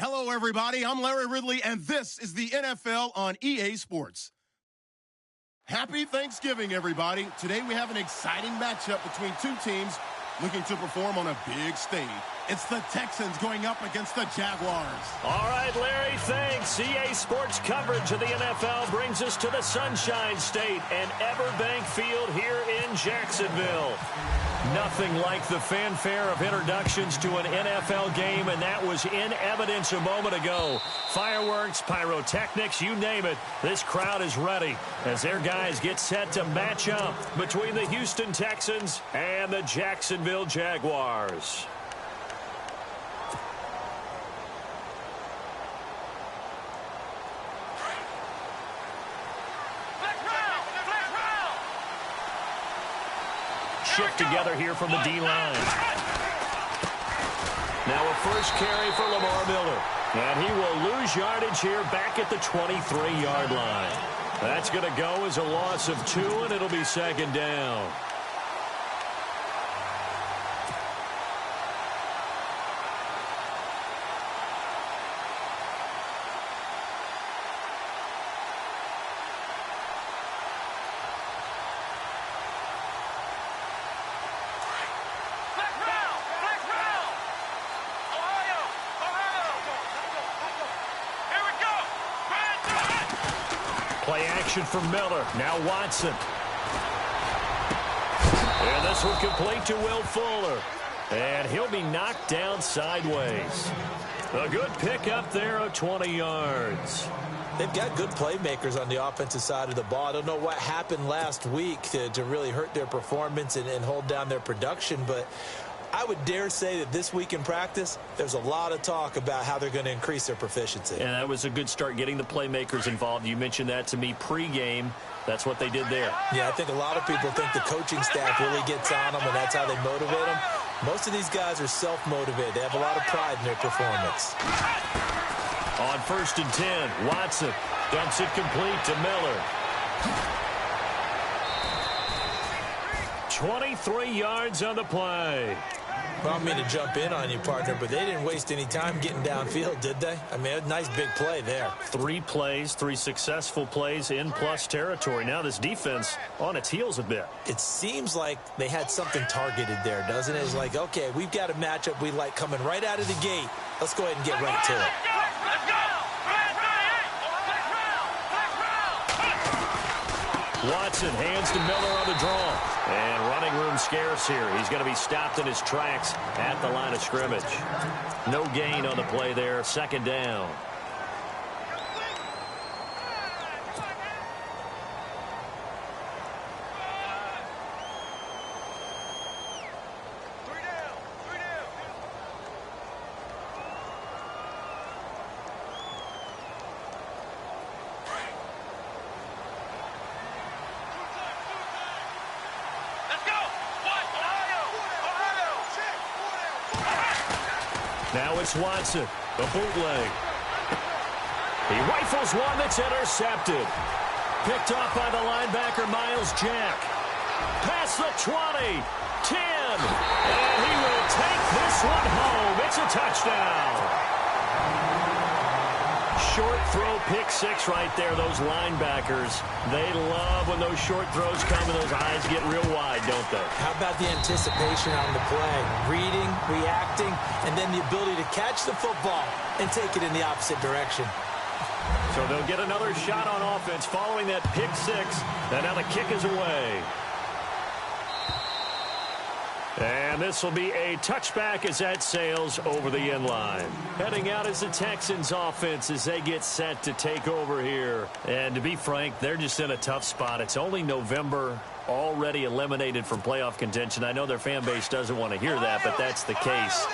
Hello, everybody. I'm Larry Ridley, and this is the NFL on EA Sports. Happy Thanksgiving, everybody. Today we have an exciting matchup between two teams looking to perform on a big stage. It's the Texans going up against the Jaguars. All right, Larry, thanks. EA Sports coverage of the NFL brings us to the Sunshine State and Everbank Field here in Jacksonville. Nothing like the fanfare of introductions to an NFL game, and that was in evidence a moment ago. Fireworks, pyrotechnics, you name it. This crowd is ready as their guys get set to match up between the Houston Texans and the Jacksonville Jaguars. Shift together here from the D-line. Now a first carry for Lamar Miller. And he will lose yardage here back at the 23-yard line. That's going to go as a loss of 2, and it'll be second down. Play action for Miller. Now Watson. And this one complete to Will Fuller. And he'll be knocked down sideways. A good pickup there of 20 yards. They've got good playmakers on the offensive side of the ball. I don't know what happened last week to really hurt their performance and hold down their production, but I would dare say that this week in practice, there's a lot of talk about how they're going to increase their proficiency. And that was a good start, getting the playmakers involved. You mentioned that to me pregame. That's what they did there. Yeah, I think a lot of people think the coaching staff really gets on them, and that's how they motivate them. Most of these guys are self-motivated. They have a lot of pride in their performance. On 1st and 10, Watson dumps it complete to Miller. 23 yards on the play. Well, I don't mean to jump in on you, partner, but they didn't waste any time getting downfield, did they? I mean, a nice big play there. 3 plays, 3 successful plays in plus territory. Now this defense on its heels a bit. It seems like they had something targeted there, doesn't it? It's like, okay, we've got a matchup we like coming right out of the gate. Let's go ahead and get right to it. Watson hands to Miller on the draw. And running room scarce here. He's going to be stopped in his tracks at the line of scrimmage. No gain on the play there. Second down. Now it's Watson, the bootleg. He rifles one that's intercepted. Picked off by the linebacker, Miles Jack. Past the 20, 10, and he will take this one home. It's a touchdown. Short throw, pick 6 right there. Those linebackers, they love when those short throws come and those eyes get real wide, don't they? How about the anticipation on the play? Reading, reacting, and then the ability to catch the football and take it in the opposite direction. So they'll get another shot on offense following that pick 6, and now the kick is away. And this will be a touchback as that sails over the end line. Heading out is the Texans offense as they get set to take over here. And to be frank, they're just in a tough spot. It's only November, already eliminated from playoff contention. I know their fan base doesn't want to hear that, but that's the case.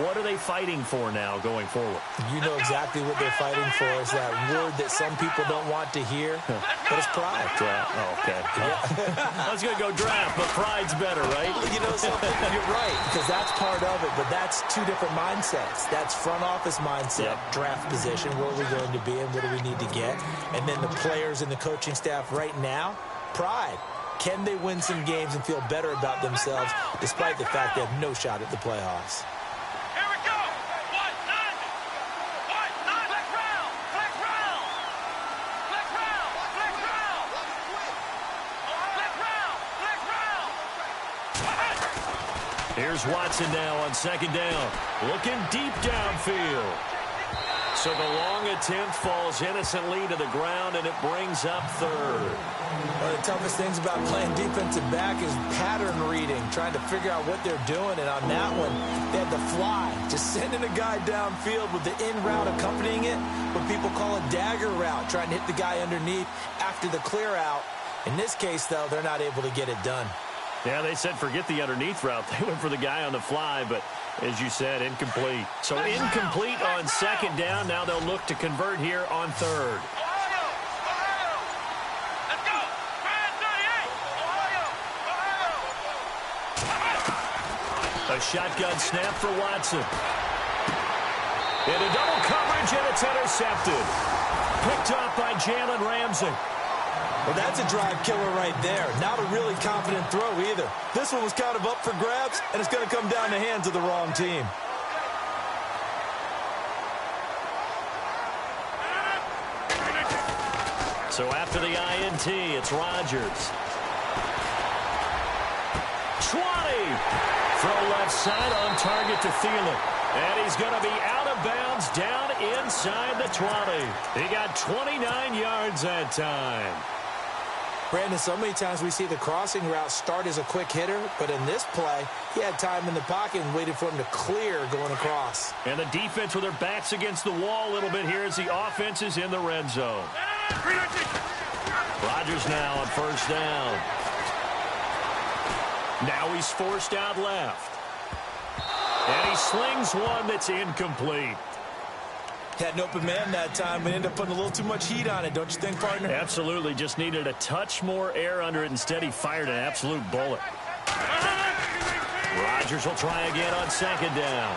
What are they fighting for now going forward? You know exactly what they're fighting for. Is that word that some people don't want to hear, but it's pride. Draft. Oh, okay. Yeah. I was going to go draft, but pride's better, right? You know something? You're right, because that's part of it, but that's 2 different mindsets. That's front office mindset, draft position, where are we going to be and what do we need to get? And then the players and the coaching staff right now, pride. Can they win some games and feel better about themselves despite the fact they have no shot at the playoffs? Here's Watson now on 2nd down. Looking deep downfield. So the long attempt falls innocently to the ground, and it brings up third. One of the toughest things about playing defensive back is pattern reading, trying to figure out what they're doing. And on that one, they had the fly, just sending a guy downfield with the in route accompanying it, what people call a dagger route, trying to hit the guy underneath after the clear out. In this case, though, they're not able to get it done. Yeah, they said forget the underneath route. They went for the guy on the fly, but as you said, incomplete. So incomplete on second down. Now they'll look to convert here on third. A shotgun snap for Watson. Into double coverage, and it's intercepted. Picked off by Jalen Ramsey. Well, that's a drive killer right there. Not a really confident throw either. This one was kind of up for grabs, and it's going to come down the hands of the wrong team. So after the INT, it's Rodgers. 20. Throw left side on target to Thielen. And he's going to be out of bounds down inside the 20. He got 29 yards that time. Brandon, so many times we see the crossing route start as a quick hitter, but in this play, he had time in the pocket and waited for him to clear going across. And the defense with their backs against the wall a little bit here as the offense is in the red zone. Rodgers now on first down. Now he's forced out left. And he slings one that's incomplete. Had an open man that time, but ended up putting a little too much heat on it, don't you think, partner? Absolutely. Just needed a touch more air under it. Instead, he fired an absolute bullet. Rodgers will try again on second down.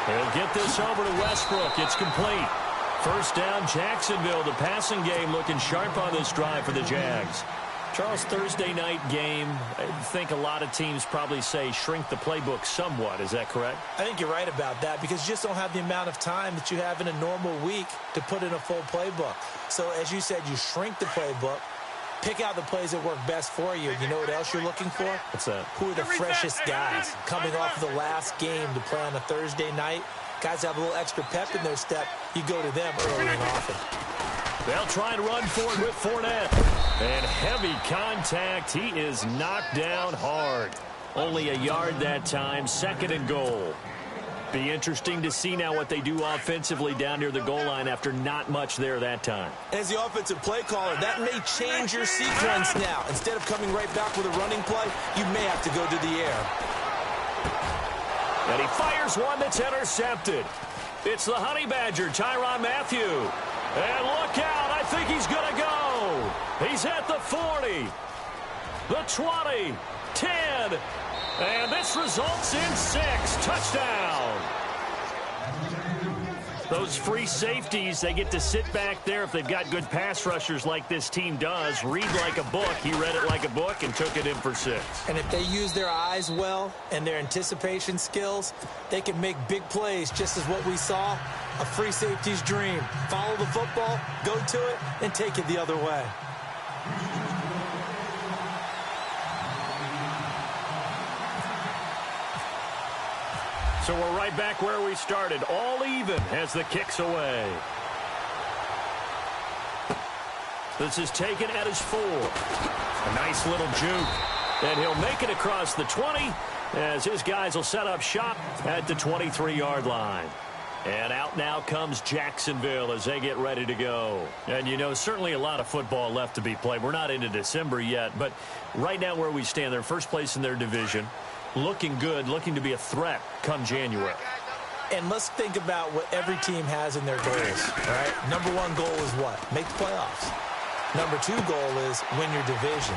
He'll get this over to Westbrook. It's complete. First down, Jacksonville. The passing game looking sharp on this drive for the Jags. Charles, Thursday night game, I think a lot of teams probably say shrink the playbook somewhat. Is that correct? I think you're right about that because you just don't have the amount of time that you have in a normal week to put in a full playbook. So, as you said, you shrink the playbook, pick out the plays that work best for you. You know what else you're looking for? What's that? Who are the freshest guys coming off of the last game to play on a Thursday night? Guys have a little extra pep in their step. You go to them early and often. They'll try and run for it with Fournette. And heavy contact. He is knocked down hard. Only a yard that time. Second and goal. Be interesting to see now what they do offensively down near the goal line after not much there that time. As the offensive play caller, that may change your sequence now. Instead of coming right back with a running play, you may have to go to the air. And he fires one that's intercepted. It's the Honey Badger, Tyrann Mathieu. And look out, I think he's going to go. He's at the 40, the 20, 10, and this results in 6. Touchdown. Those free safeties, they get to sit back there if they've got good pass rushers like this team does. Read like a book. He read it like a book and took it in for 6. And if they use their eyes well and their anticipation skills, they can make big plays, just as what we saw, a free safety's dream. Follow the football, go to it, and take it the other way. So we're right back where we started. All even as the kick's away. This is taken at his 4. A nice little juke. And he'll make it across the 20 as his guys will set up shop at the 23-yard line. And out now comes Jacksonville as they get ready to go. And, you know, certainly a lot of football left to be played. We're not into December yet, but right now where we stand, they're first place in their division. Looking good, looking to be a threat come January. And let's think about what every team has in their goals, all right? Number 1 goal is what? Make the playoffs. Number 2 goal is win your division.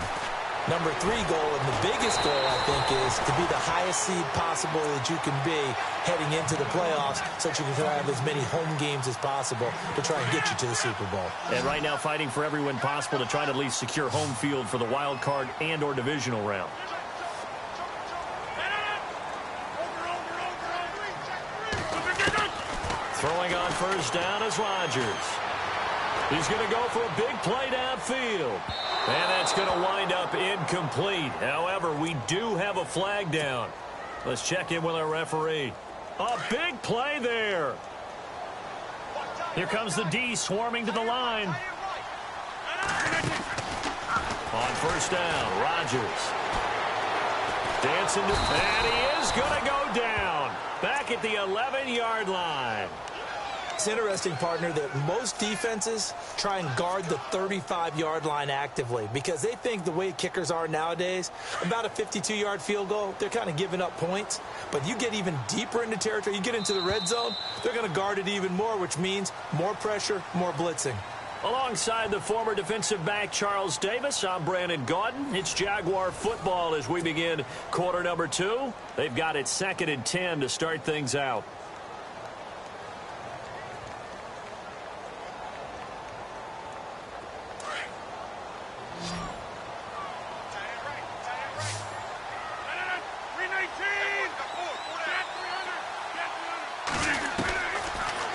Number 3 goal, and the biggest goal, I think, is to be the highest seed possible that you can be heading into the playoffs so that you can have as many home games as possible to try and get you to the Super Bowl. And right now fighting for every win possible to try to at least secure home field for the wild card and or divisional round. Throwing on first down is Rodgers. He's going to go for a big play downfield. And that's going to wind up incomplete. However, we do have a flag down. Let's check in with our referee. A big play there. Here comes the D swarming to the line. On first down, Rodgers. Dancing to, and he is going to go down. Back at the 11-yard line. It's interesting, partner, that most defenses try and guard the 35-yard line actively because they think the way kickers are nowadays, about a 52-yard field goal, they're kind of giving up points. But you get even deeper into territory, you get into the red zone, they're going to guard it even more, which means more pressure, more blitzing. Alongside the former defensive back Charles Davis, I'm Brandon Gaudin. It's Jaguar football as we begin quarter number 2. They've got it 2nd and 10 to start things out.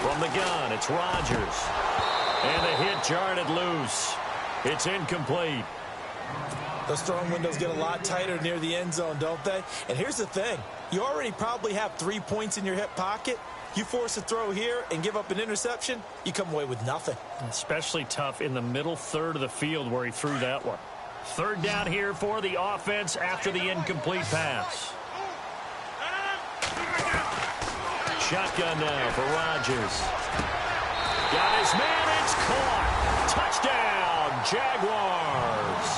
From the gun, it's Rodgers. And the hit jarred it loose. It's incomplete. Those throwing windows get a lot tighter near the end zone, don't they? And here's the thing. You already probably have 3 points in your hip pocket. You force a throw here and give up an interception, you come away with nothing. Especially tough in the middle third of the field where he threw that one. 3rd down here for the offense after the incomplete pass. Shotgun now for Rodgers. Got his man, it's caught. Touchdown, Jaguars.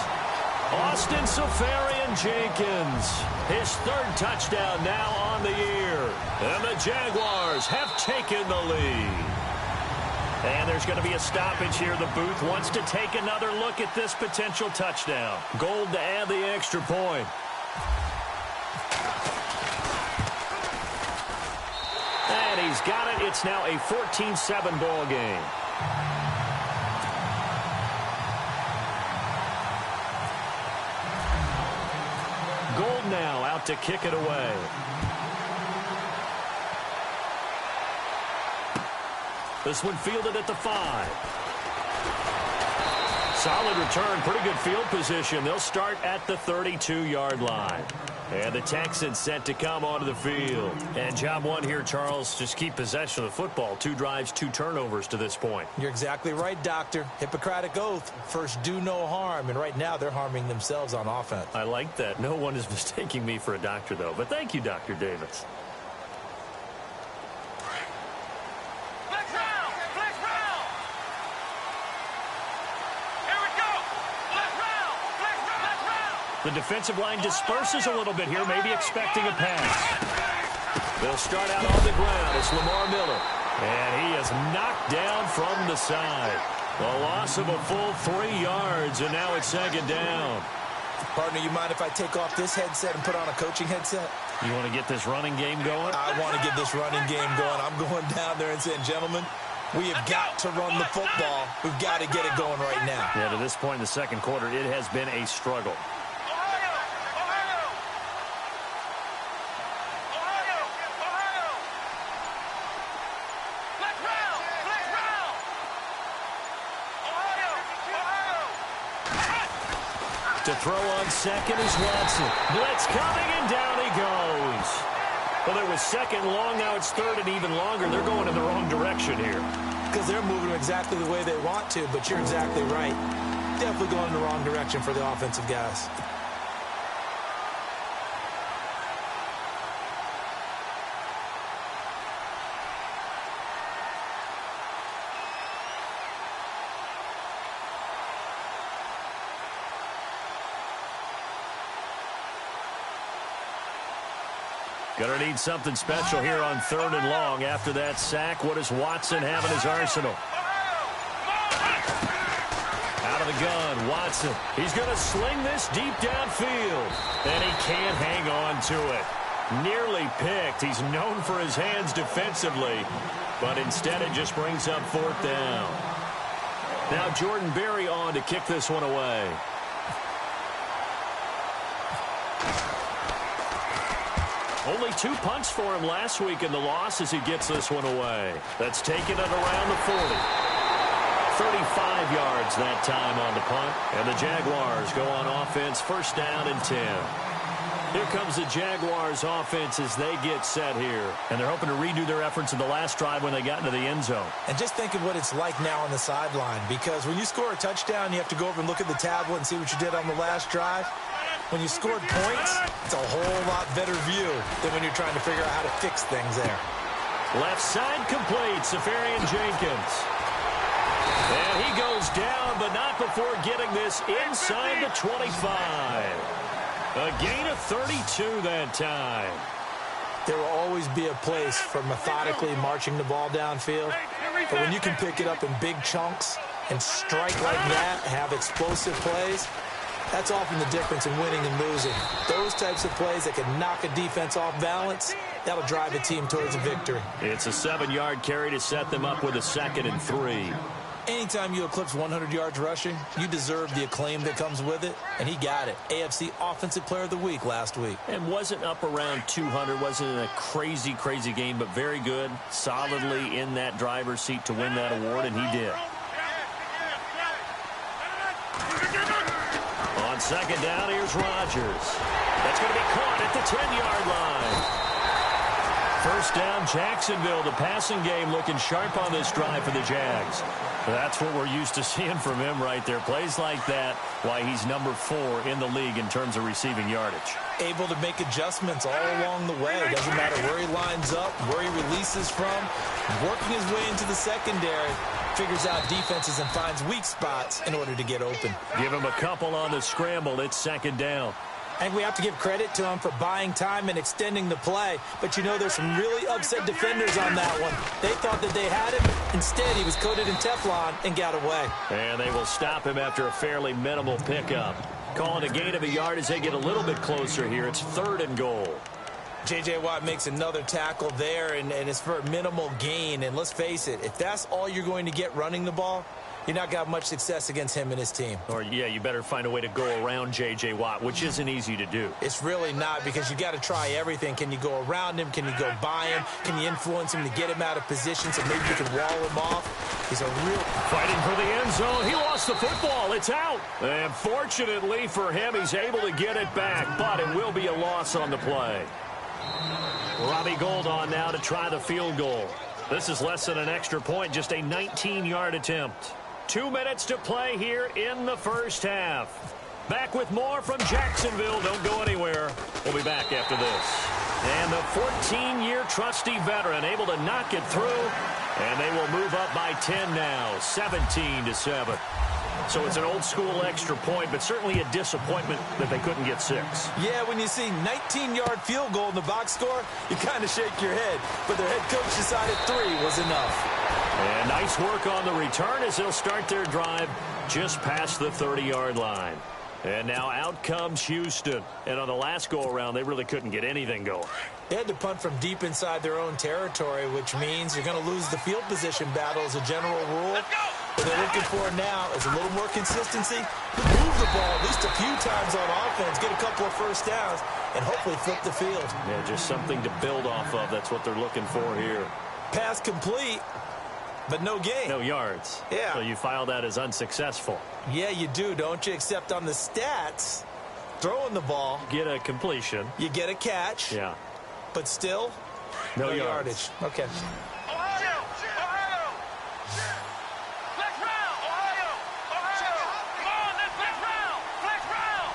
Austin Safarian-Jenkins, his 3rd touchdown now on the year. And the Jaguars have taken the lead. And there's going to be a stoppage here. The booth wants to take another look at this potential touchdown. Gold to add the extra point. And he's got it. It's now a 14-7 ball game. Gold now out to kick it away. This one fielded at the 5. Solid return, pretty good field position. They'll start at the 32-yard line. And the Texans set to come onto the field. And job one here, Charles, just keep possession of the football. 2 drives, 2 turnovers to this point. You're exactly right, Doctor. Hippocratic oath. First, do no harm. And right now, they're harming themselves on offense. I like that. No one is mistaking me for a doctor, though. But thank you, Dr. Davis. The defensive line disperses a little bit here, maybe expecting a pass. They'll start out on the ground. It's Lamar Miller. And he is knocked down from the side. A loss of a full 3 yards, and now it's 2nd down. Partner, you mind if I take off this headset and put on a coaching headset? You want to get this running game going? I want to get this running game going. I'm going down there and saying, gentlemen, we have got to run the football. We've got to get it going right now. Yeah, to this point in the second quarter, it has been a struggle. To throw on second is Watson. Blitz coming, and down he goes. Well, it was 2nd long. Now it's 3rd and even longer. They're going in the wrong direction here. Because they're moving exactly the way they want to, but you're exactly right. Definitely going in the wrong direction for the offensive guys. Going to need something special here on 3rd and long. After that sack, what does Watson have in his arsenal? Out of the gun, Watson. He's going to sling this deep downfield. And he can't hang on to it. Nearly picked. He's known for his hands defensively. But instead it just brings up 4th down. Now Jordan Berry on to kick this one away. Only 2 punts for him last week in the loss as he gets this one away. That's taken it around the 40. 35 yards that time on the punt. And the Jaguars go on offense, 1st down and 10. Here comes the Jaguars offense as they get set here. And they're hoping to redo their efforts in the last drive when they got into the end zone. And just think of what it's like now on the sideline, because when you score a touchdown, you have to go over and look at the tablet and see what you did on the last drive. When you scored points, it's a whole lot better view than when you're trying to figure out how to fix things there. Left side complete, Safarian Jenkins. And he goes down, but not before getting this inside the 25. A gain of 32 that time. There will always be a place for methodically marching the ball downfield. But when you can pick it up in big chunks and strike like that, have explosive plays, that's often the difference in winning and losing. Those types of plays that can knock a defense off balance, that'll drive a team towards a victory. It's a 7-yard carry to set them up with a 2nd and 3. Anytime you eclipse 100 yards rushing, you deserve the acclaim that comes with it, and he got it. AFC Offensive Player of the Week last week. And wasn't up around 200, wasn't a crazy, crazy game, but very good, solidly in that driver's seat to win that award, and he did. On 2nd down, here's Rodgers. That's going to be caught at the 10-yard line. First down, Jacksonville. The passing game looking sharp on this drive for the Jags. That's what we're used to seeing from him right there. Plays like that, why he's number 4 in the league in terms of receiving yardage. Able to make adjustments all along the way. Doesn't matter where he lines up, where he releases from. Working his way into the secondary. Figures out defenses and finds weak spots in order to get open. Give him a couple on the scramble. It's 2nd down. I think we have to give credit to him for buying time and extending the play. But, you know, there's some really upset defenders on that one. They thought that they had him. Instead, he was coated in Teflon and got away. And they will stop him after a fairly minimal pickup. Calling a gain of a yard as they get a little bit closer here. It's 3rd and goal. J.J. Watt makes another tackle there, and it's for a minimal gain. And let's face it, if that's all you're going to get running the ball, you're not got much success against him and his team. Or, yeah, you better find a way to go around J.J. Watt, which isn't easy to do. It's really not, because you got to try everything. Can you go around him? Can you go by him? Can you influence him to get him out of position so maybe you can wall him off? He's a real... Fighting for the end zone. He lost the football. It's out. And fortunately for him, he's able to get it back, but it will be a loss on the play. Robbie Gould on now to try the field goal. This is less than an extra point, just a 19-yard attempt. 2 minutes to play here in the first half. Back with more from Jacksonville. Don't go anywhere. We'll be back after this. And the 14-year trusty veteran able to knock it through. And they will move up by 10 now, 17-7. So it's an old-school extra point, but certainly a disappointment that they couldn't get 6. Yeah, when you see 19-yard field goal in the box score, you kind of shake your head. But their head coach decided 3 was enough. And nice work on the return as they'll start their drive just past the 30-yard line. And now out comes Houston. And on the last go-around, they really couldn't get anything going. They had to punt from deep inside their own territory, which means you're going to lose the field position battle as a general rule. What they're looking for now is a little more consistency, move the ball at least a few times on offense, get a couple of first downs, and hopefully flip the field. Yeah, just something to build off of. That's what they're looking for here. Pass complete, but no gain. No yards. Yeah. So you file that as unsuccessful. Yeah, you do, don't you? Except on the stats, throwing the ball. Get a completion. You get a catch. Yeah. But still, no yardage. Okay. Ohio! Flex round! Ohio! Come on, let's flex round! Flex round!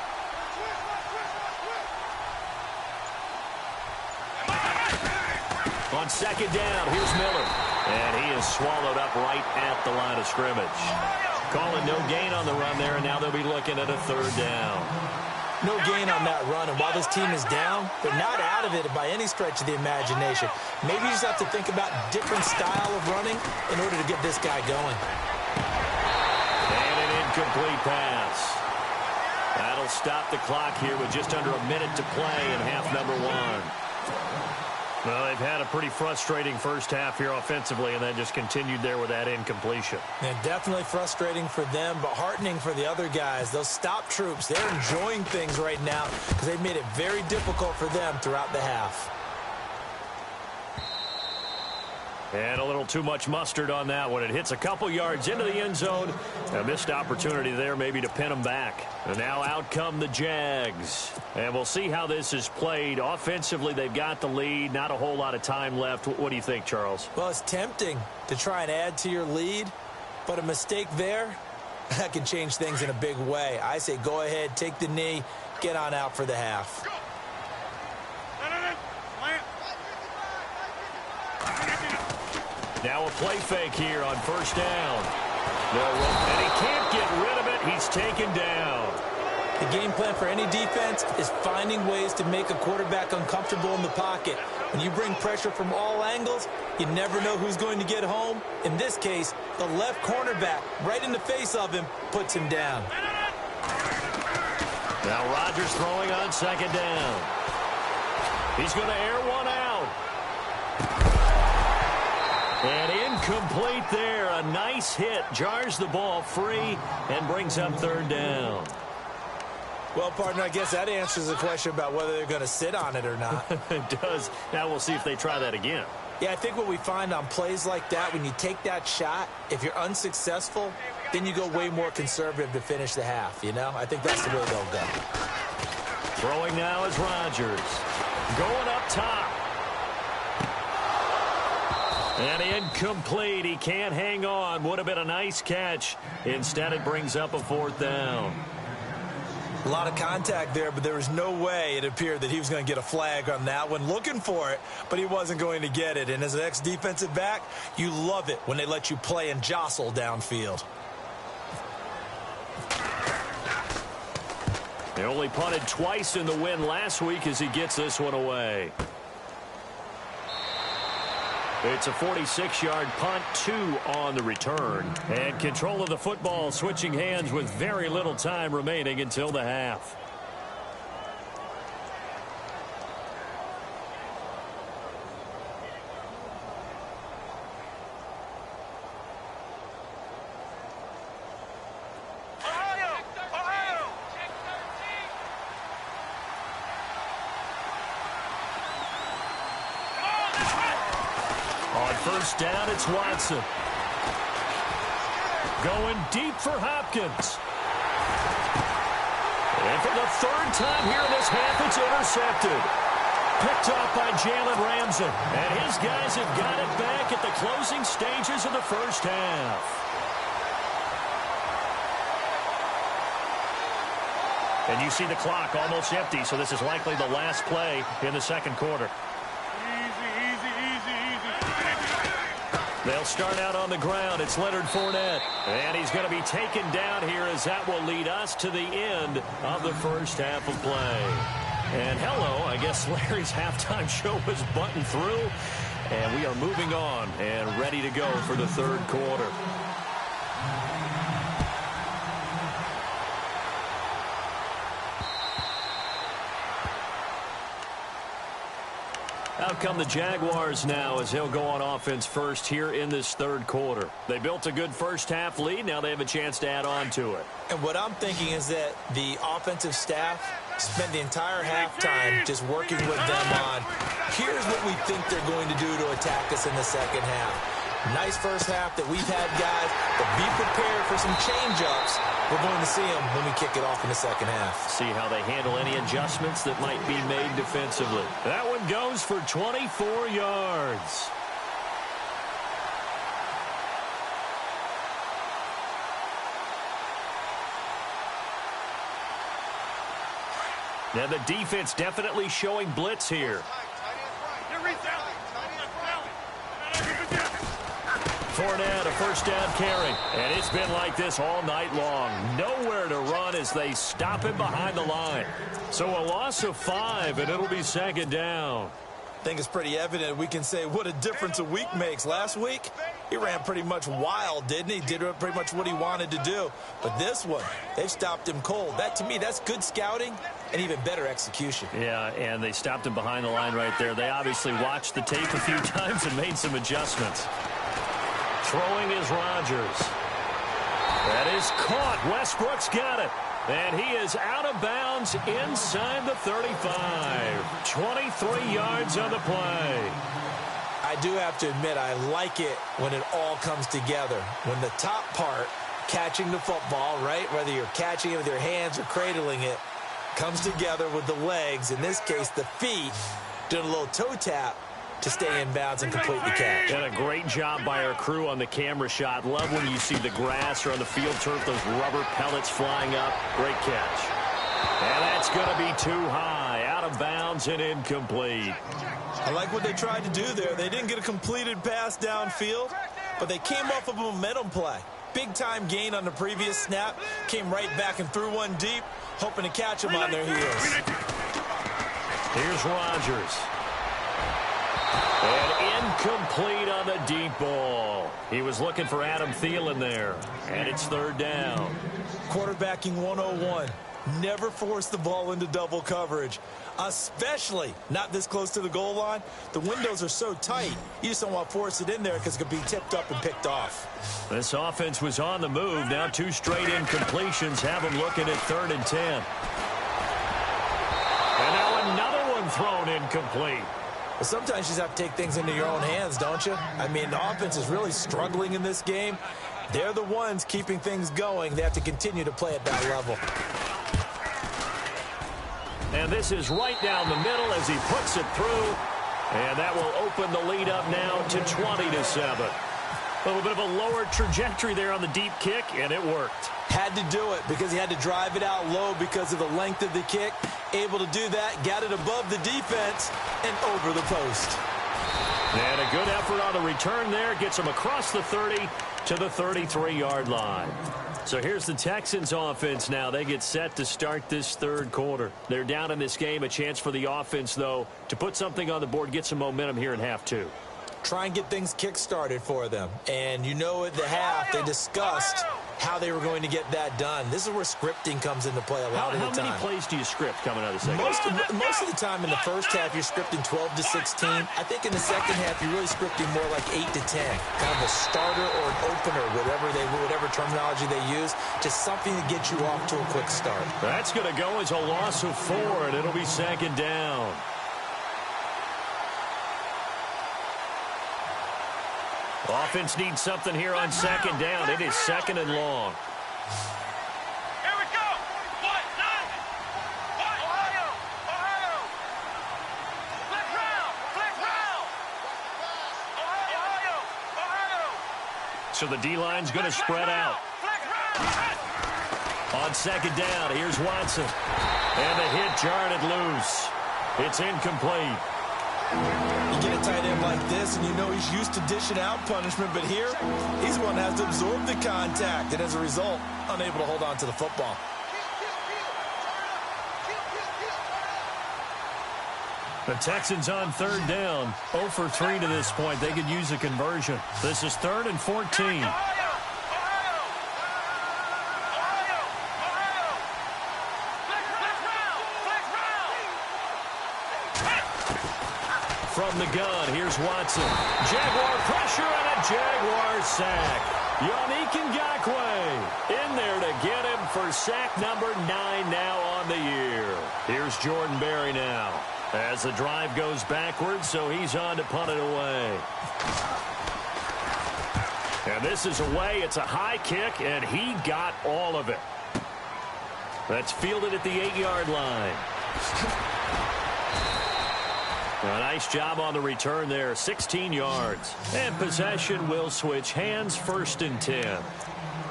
On 2nd down, here's Miller. And he is swallowed up right at the line of scrimmage. Calling no gain on the run there, and now they'll be looking at a 3rd down. No gain on that run, and while this team is down, they're not out of it by any stretch of the imagination. Maybe you just have to think about different style of running in order to get this guy going. And an incomplete pass. That'll stop the clock here with just under a minute to play in half number 1. Well, they've had a pretty frustrating first half here offensively, and then just continued there with that incompletion. And definitely frustrating for them, but heartening for the other guys. Those stop troops, they're enjoying things right now because they've made it very difficult for them throughout the half. And a little too much mustard on that one. It hits a couple yards into the end zone. A missed opportunity there maybe to pin them back. And now out come the Jags. And we'll see how this is played. Offensively, they've got the lead. Not a whole lot of time left. What do you think, Charles? Well, it's tempting to try and add to your lead, but a mistake there, that can change things in a big way. I say go ahead, take the knee, get on out for the half. Now a play fake here on first down. And he can't get rid of it. He's taken down. The game plan for any defense is finding ways to make a quarterback uncomfortable in the pocket. When you bring pressure from all angles, you never know who's going to get home. In this case, the left cornerback, right in the face of him, puts him down. Now Rodgers throwing on second down. He's going to air one out. And incomplete there. A nice hit. Jars the ball free and brings up third down. Well, partner, I guess that answers the question about whether they're going to sit on it or not. It does. Now we'll see if they try that again. Yeah, I think what we find on plays like that, when you take that shot, if you're unsuccessful, then you go way more conservative to finish the half, you know? I think that's the way they'll go. Throwing now is Rodgers. Going up top. And incomplete. He can't hang on. Would have been a nice catch. Instead, it brings up a fourth down. A lot of contact there, but there was no way it appeared that he was going to get a flag on that one. Looking for it, but he wasn't going to get it. And as an ex-defensive back, you love it when they let you play and jostle downfield. They only punted twice in the win last week as he gets this one away. It's a 46-yard punt, 2 on the return. And control of the football switching hands with very little time remaining until the half. First down, it's Watson. Going deep for Hopkins. And for the third time here in this half, it's intercepted. Picked off by Jalen Ramsey. And his guys have got it back at the closing stages of the first half. And you see the clock almost empty, so this is likely the last play in the second quarter. They'll start out on the ground. It's Leonard Fournette. And he's going to be taken down here as that will lead us to the end of the first half of play. And hello, I guess Larry's halftime show was buttoned through. And we are moving on and ready to go for the third quarter. Out come the Jaguars now as he'll go on offense first here in this third quarter. They built a good first half lead. Now they have a chance to add on to it. And what I'm thinking is that the offensive staff spent the entire halftime just working with them on, here's what we think they're going to do to attack us in the second half. Nice first half that we've had, guys, but be prepared for some change-ups. We're going to see them when we kick it off in the second half. See how they handle any adjustments that might be made defensively. That one goes for 24 yards. Now the defense definitely showing blitz here. Fournette, a first down carry. And it's been like this all night long. Nowhere to run as they stop him behind the line. So a loss of 5, and it'll be second down. I think it's pretty evident we can say what a difference a week makes. Last week, he ran pretty much wild, didn't he? Did pretty much what he wanted to do. But this one, they've stopped him cold. That, to me, that's good scouting and even better execution. Yeah, and they stopped him behind the line right there. They obviously watched the tape a few times and made some adjustments. Throwing is Rodgers. That is caught. Westbrook's got it. And he is out of bounds inside the 35. 23 yards on the play. I I do have to admit, I like it when it all comes together. When the top part, catching the football, right, whether you're catching it with your hands or cradling it, comes together with the legs, in this case the feet, doing a little toe tap to stay in bounds and complete the catch. And a great job by our crew on the camera shot. Love when you see the grass or on the field turf, those rubber pellets flying up. Great catch. And that's going to be too high, out of bounds and incomplete. I like what they tried to do there. They didn't get a completed pass downfield, but they came off of a momentum play. Big-time gain on the previous snap, came right back and threw one deep, hoping to catch them on their heels. Here's Rodgers. And incomplete on the deep ball. He was looking for Adam Thielen there. And it's third down. Quarterbacking 101. Never force the ball into double coverage, especially not this close to the goal line. The windows are so tight, you just don't want to force it in there because it could be tipped up and picked off. This offense was on the move. Now 2 straight incompletions have them looking at 3rd and 10. And now another one thrown incomplete. Well, sometimes you just have to take things into your own hands, don't you? I mean, the offense is really struggling in this game. They're the ones keeping things going. They have to continue to play at that level. And this is right down the middle as he puts it through. And that will open the lead up now to 20-7. A little bit of a lower trajectory there on the deep kick, and it worked. Had to do it because he had to drive it out low because of the length of the kick. Able to do that, got it above the defense and over the post. And a good effort on the return there. Gets him across the 30 to the 33-yard line. So here's the Texans offense now. They get set to start this third quarter. They're down in this game. A chance for the offense, though, to put something on the board, get some momentum here in half 2. Try and get things kick-started for them. And you know at the half, they discussed how they were going to get that done. This is where scripting comes into play a lot of the time. How many plays do you script coming out of the second? Most of the time in the first half, you're scripting 12 to 16. I think in the second half, you're really scripting more like 8 to 10. Kind of a starter or an opener, whatever terminology they use. Just something to get you off to a quick start. That's going to go as a loss of 4, and it'll be 2nd down. Offense needs something here on 2nd down. It is 2nd and long. Here we go. What? Nine. What? Ohio. Ohio. Flex round. Flex round. Ohio. Ohio. So the D-line's going to spread out. Flex round. On 2nd down, here's Watson. And the hit jarred loose. It's incomplete. You get a tight end like this, and you know he's used to dishing out punishment, but here, he's the one that has to absorb the contact, and as a result, unable to hold on to the football. The Texans on 3rd down, 0 for 3 to this point. They could use a conversion. This is 3rd and 14. From the gun, here's Watson. Jaguar pressure and a Jaguar sack. Yannick Ngakoue in there to get him for sack number 9 now on the year. Here's Jordan Berry now as the drive goes backwards, so he's on to punt it away. And this is away. It's a high kick, and he got all of it. That's fielded at the 8-yard line. A nice job on the return there, 16 yards. And possession will switch hands, 1st and 10.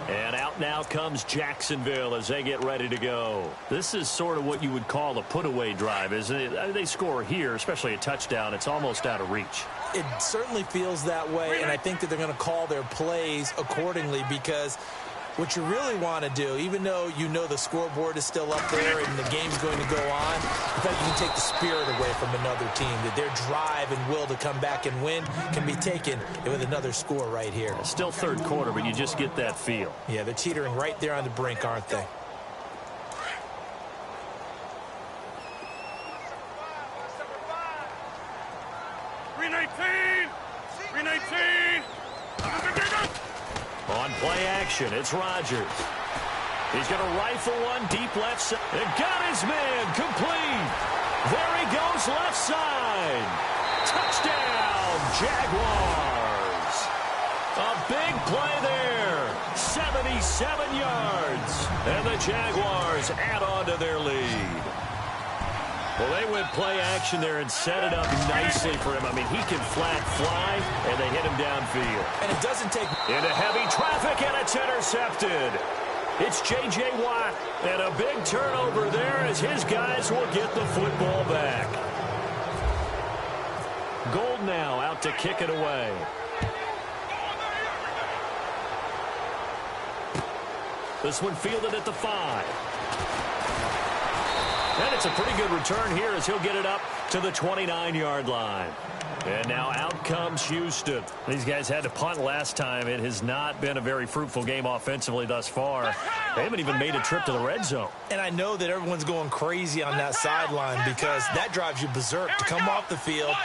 And out now comes Jacksonville as they get ready to go. This is sort of what you would call a put-away drive, isn't it? They score here, especially a touchdown. It's almost out of reach. It certainly feels that way, and I think that they're going to call their plays accordingly because what you really want to do, even though you know the scoreboard is still up there and the game's going to go on, in fact, you can take the spirit away from another team. That their drive and will to come back and win can be taken with another score right here. Still 3rd quarter, but you just get that feel. Yeah, they're teetering right there on the brink, aren't they? On play action, it's Rodgers. He's going to rifle one deep left side. And got his man complete. There he goes left side. Touchdown, Jaguars. A big play there. 77 yards. And the Jaguars add on to their lead. Well, they went play action there and set it up nicely for him. I mean, he can flat fly, and they hit him downfield. And it doesn't take... Into heavy traffic, and it's intercepted. It's J.J. Watt, and a big turnover there as his guys will get the football back. Gold now out to kick it away. This one fielded at the 5. And it's a pretty good return here as he'll get it up to the 29-yard line. And now out comes Houston. These guys had to punt last time. It has not been a very fruitful game offensively thus far. They haven't even made a trip to the red zone. And I know that everyone's going crazy on that sideline because that drives you berserk to come off the field,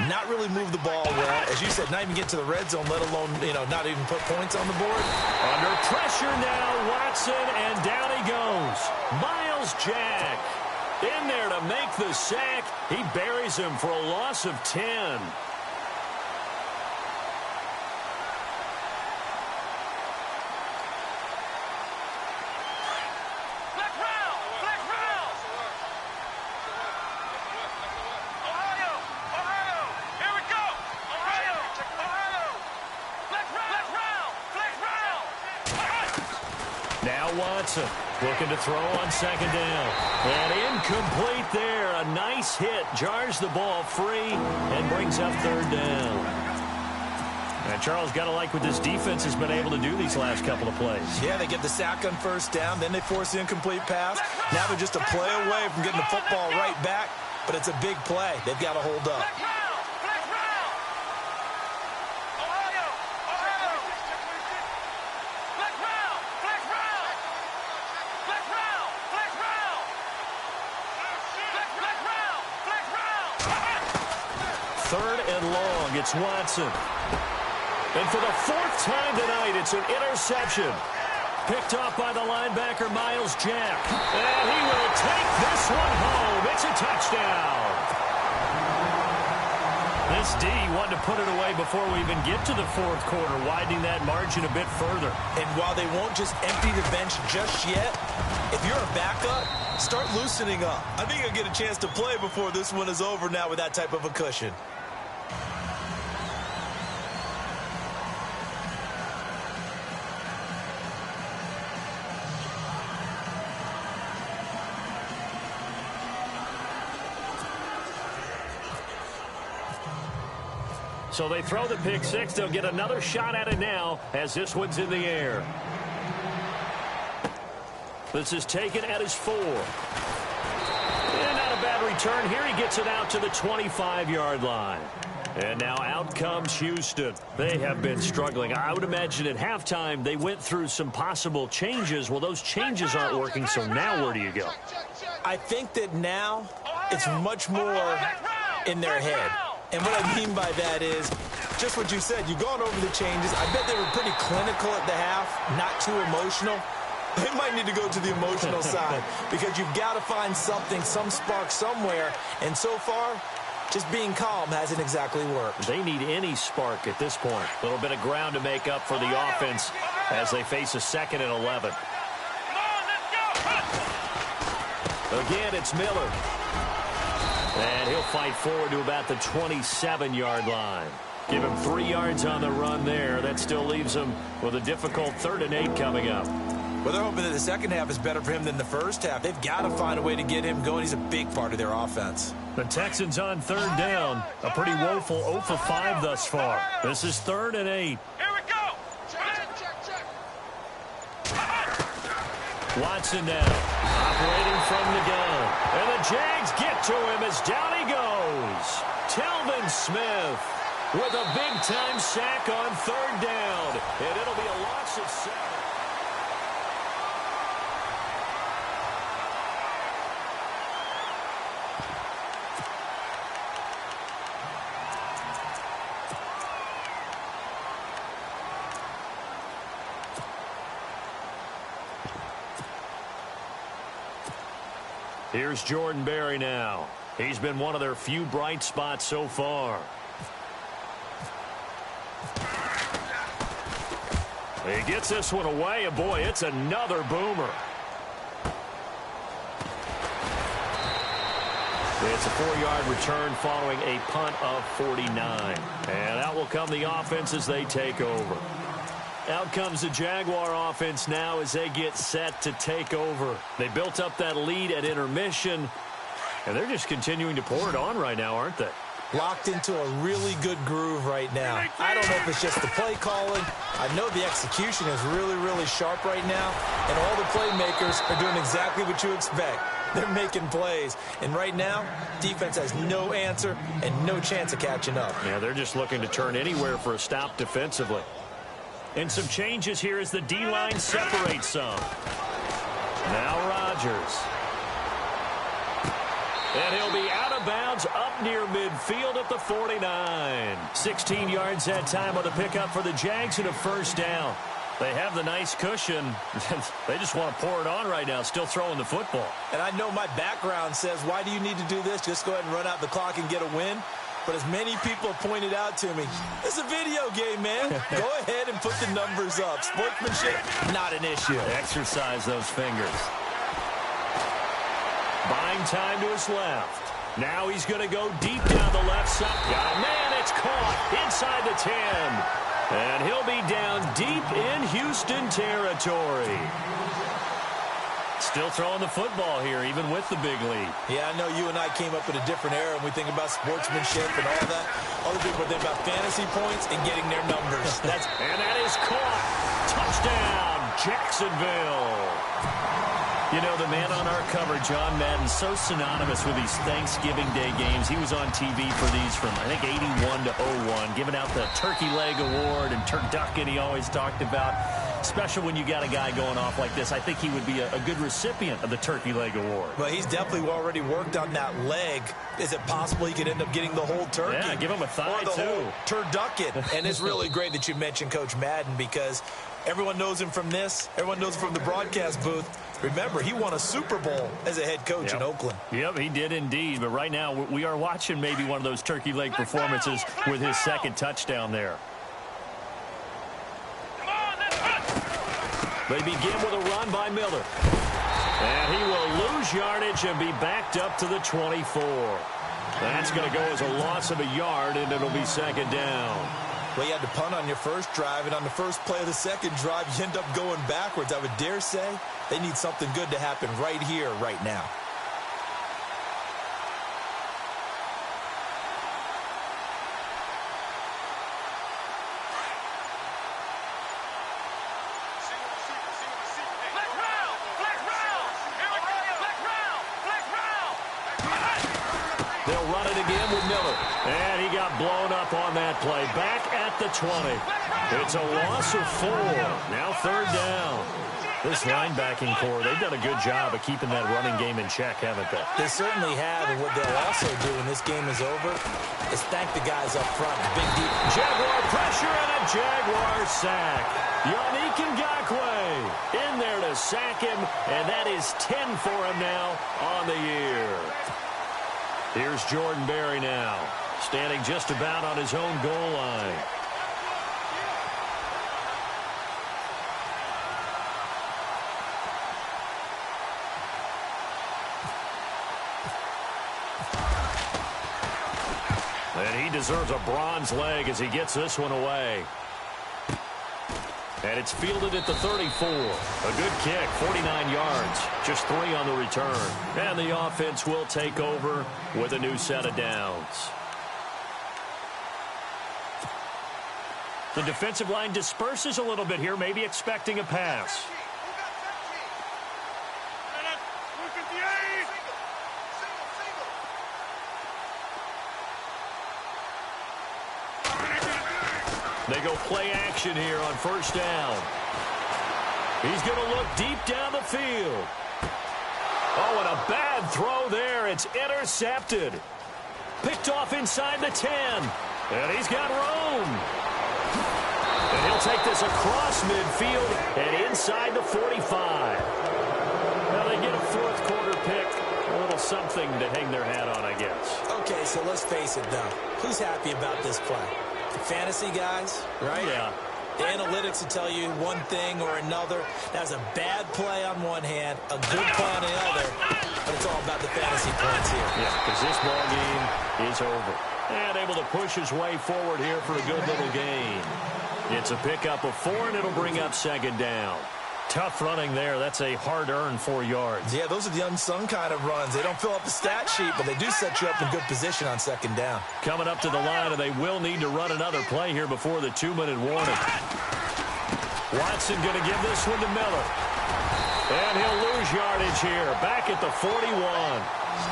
not really move the ball well. As you said, not even get to the red zone, let alone, not even put points on the board. Under pressure now, Watson, and down he goes. Miles Jack in there to make the sack. He buries him for a loss of 10. Watson looking to throw on second down. And incomplete there. A nice hit. Jars the ball free and brings up third down. And Charles, got to like what this defense has been able to do these last couple of plays. Yeah, they get the sack on first down. Then they force the incomplete pass. Now they're just a play away from getting the football right back. But it's a big play. They've got to hold up. Third and long, it's Watson. And for the 4th time tonight, it's an interception. Picked off by the linebacker, Miles Jack. And he will take this one home. It's a touchdown. This D wanted to put it away before we even get to the 4th quarter, widening that margin a bit further. And while they won't just empty the bench just yet, if you're a backup, start loosening up. I think you'll get a chance to play before this one is over now with that type of a cushion. So they throw the pick six. They'll get another shot at it now as this one's in the air. This is taken at his 4. And not a bad return here. He gets it out to the 25-yard line. And now out comes Houston. They have been struggling. I would imagine at halftime they went through some possible changes. Well, those changes aren't working, so now where do you go? I think that now it's much more in their head. And what I mean by that is just what you said. You've gone over the changes. I bet they were pretty clinical at the half, not too emotional. They might need to go to the emotional side because you've got to find something, some spark somewhere. And so far, just being calm hasn't exactly worked. They need any spark at this point. A little bit of ground to make up for the offense as they face a 2nd and 11. Again, it's Miller. And he'll fight forward to about the 27-yard line. Give him 3 yards on the run there. That still leaves him with a difficult 3rd and 8 coming up. Well, they're hoping that the second half is better for him than the first half. They've got to find a way to get him going. He's a big part of their offense. The Texans on 3rd down. A pretty woeful 0 for 5 thus far. This is 3rd and 8. Here we go. Watson now, operating from the gun. And the Jags get to him as down he goes. Telvin Smith with a big-time sack on 3rd down. And it'll be a loss of 7. Here's Jordan Berry now. He's been one of their few bright spots so far. He gets this one away, and boy, it's another boomer. It's a 4-yard return following a punt of 49. And out will come the offense as they take over. Out comes the Jaguar offense now as they get set to take over. They built up that lead at intermission, and they're just continuing to pour it on right now, aren't they? Locked into a really good groove right now. I don't know if it's just the play calling. I know the execution is really, really sharp right now, and all the playmakers are doing exactly what you expect. They're making plays, and right now, defense has no answer and no chance of catching up. Yeah, they're just looking to turn anywhere for a stop defensively. And some changes here as the D-line separates some. Now Rodgers. And he'll be out of bounds up near midfield at the 49. 16 yards that time on the pickup for the Jags and a first down. They have the nice cushion. They just want to pour it on right now, still throwing the football. And I know my background says, why do you need to do this? Just go ahead and run out the clock and get a win. But as many people have pointed out to me, it's a video game, man. Go ahead and put the numbers up. Sportsmanship, not an issue. Exercise those fingers. Buying time to his left. Now he's going to go deep down the left side. Oh, man, it's caught inside the 10. And he'll be down deep in Houston territory. Still throwing the football here, even with the big lead. Yeah, I know you and I came up in a different era, and we think about sportsmanship and all that. Other people think about fantasy points and getting their numbers. And that is caught. Touchdown, Jacksonville. You know, the man on our cover, John Madden, so synonymous with these Thanksgiving Day games. He was on TV for these from, I think, 81 to 01, giving out the Turkey Leg Award and turducken he always talked about. Special when you got a guy going off like this. I think he would be a good recipient of the Turkey Leg Award. Well, he's definitely already worked on that leg. Is it possible he could end up getting the whole turkey? Yeah, give him a thigh, or the too. Whole turducken. And it's really great that you mentioned Coach Madden because everyone knows him from this. Everyone knows him from the broadcast booth. Remember, he won a Super Bowl as a head coach in Oakland. Yep, he did indeed. But right now, we are watching maybe one of those turkey leg performances with his second touchdown there. They begin with a run by Miller. And he will lose yardage and be backed up to the 24. That's going to go as a loss of a yard, and it'll be second down. Well, you had to punt on your first drive, and on the first play of the second drive, you end up going backwards. I would dare say they need something good to happen right here, right now. They'll run it again with Miller. And he got blown up on that play. Back at the 20. It's a loss of 4. Now third down. This linebacking core, they've done a good job of keeping that running game in check, haven't they? They certainly have, and what they'll also do when this game is over is thank the guys up front. Big deep. Jaguar pressure and a Jaguar sack. Yannick Ngakoue in there to sack him, and that is 10 for him now on the year. Here's Jordan Berry now, standing just about on his own goal line. And he deserves a bronze leg as he gets this one away. And it's fielded at the 34. A good kick, 49 yards. Just 3 on the return. And the offense will take over with a new set of downs. The defensive line disperses a little bit here, maybe expecting a pass. They go play action here on first down. He's going to look deep down the field. Oh, and a bad throw there. It's intercepted. Picked off inside the 10. And he's got room. And he'll take this across midfield and inside the 45. Now they get a fourth quarter pick. A little something something to hang their hat on, I guess. Okay, so let's face it, though. Who's happy about this play? The fantasy guys, right? Yeah. The analytics will tell you one thing or another. That's a bad play on one hand, a good play on the other, but it's all about the fantasy points here. Yeah, because this ball game is over. And able to push his way forward here for a good little gain. It's a pickup of 4, and it'll bring up second down. Tough running there. That's a hard-earned 4 yards. Yeah, those are the unsung kind of runs. They don't fill up the stat sheet, but they do set you up in good position on second down. Coming up to the line, and they will need to run another play here before the 2-minute warning. Watson going to give this one to Miller. And he'll lose yardage here, back at the 41.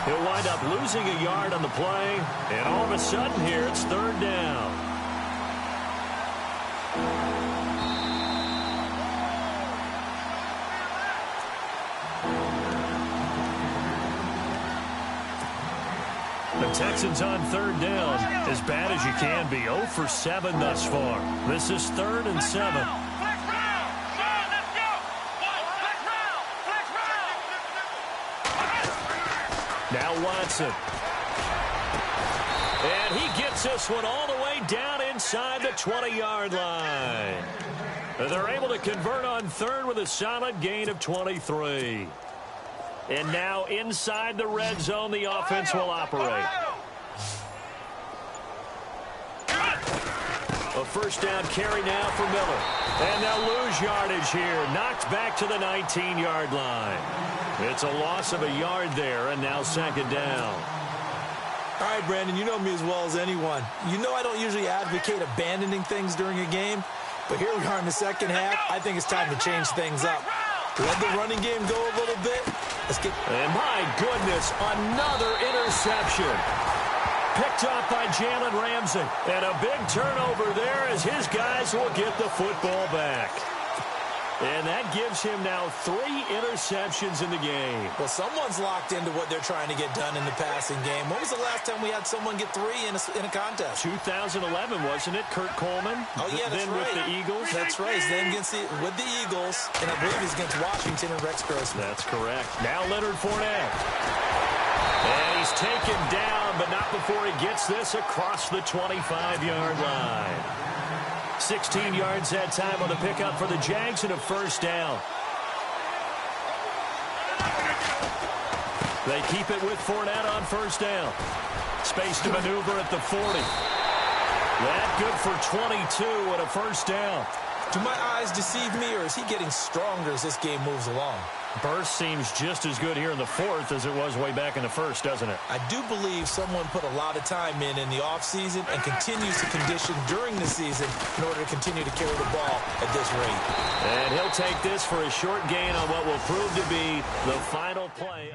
He'll wind up losing a yard on the play, and all of a sudden here, it's third down. The Texans on third down, as bad as you can be. 0 for 7 thus far. This is 3rd and 7. Now Watson. And he gets this one all the way down inside the 20-yard line. They're able to convert on third with a solid gain of 23. And now inside the red zone, the offense will operate. A first down carry now for Miller. And they'll lose yardage here. Knocked back to the 19-yard line. It's a loss of a yard there, and now second down. All right, Brandon, you know me as well as anyone. You know I don't usually advocate abandoning things during a game, but here we are in the second half. I think it's time to change things up. Let the running game go a little bit. Let's get... And my goodness, another interception. Picked off by Jalen Ramsey. And a big turnover there as his guys will get the football back. And that gives him now 3 interceptions in the game. Well, someone's locked into what they're trying to get done in the passing game. When was the last time we had someone get 3 in a contest? 2011, wasn't it? Kurt Coleman? Oh, yeah, that's then right. With the Eagles? That's right. Then with the Eagles, and I believe he's against Washington and Rex Grossman. That's correct. Now Leonard Fournette. And he's taken down, but not before he gets this across the 25-yard line. 16 yards that time on the pickup for the Jags and a first down. They keep it with Fournette on first down. Space to maneuver at the 40. That good for 22 and a first down. Do my eyes deceive me, or is he getting stronger as this game moves along? Burst seems just as good here in the 4th as it was way back in the 1st, doesn't it? I do believe someone put a lot of time in the offseason and continues to condition during the season in order to continue to carry the ball at this rate. And he'll take this for a short gain on what will prove to be the final play.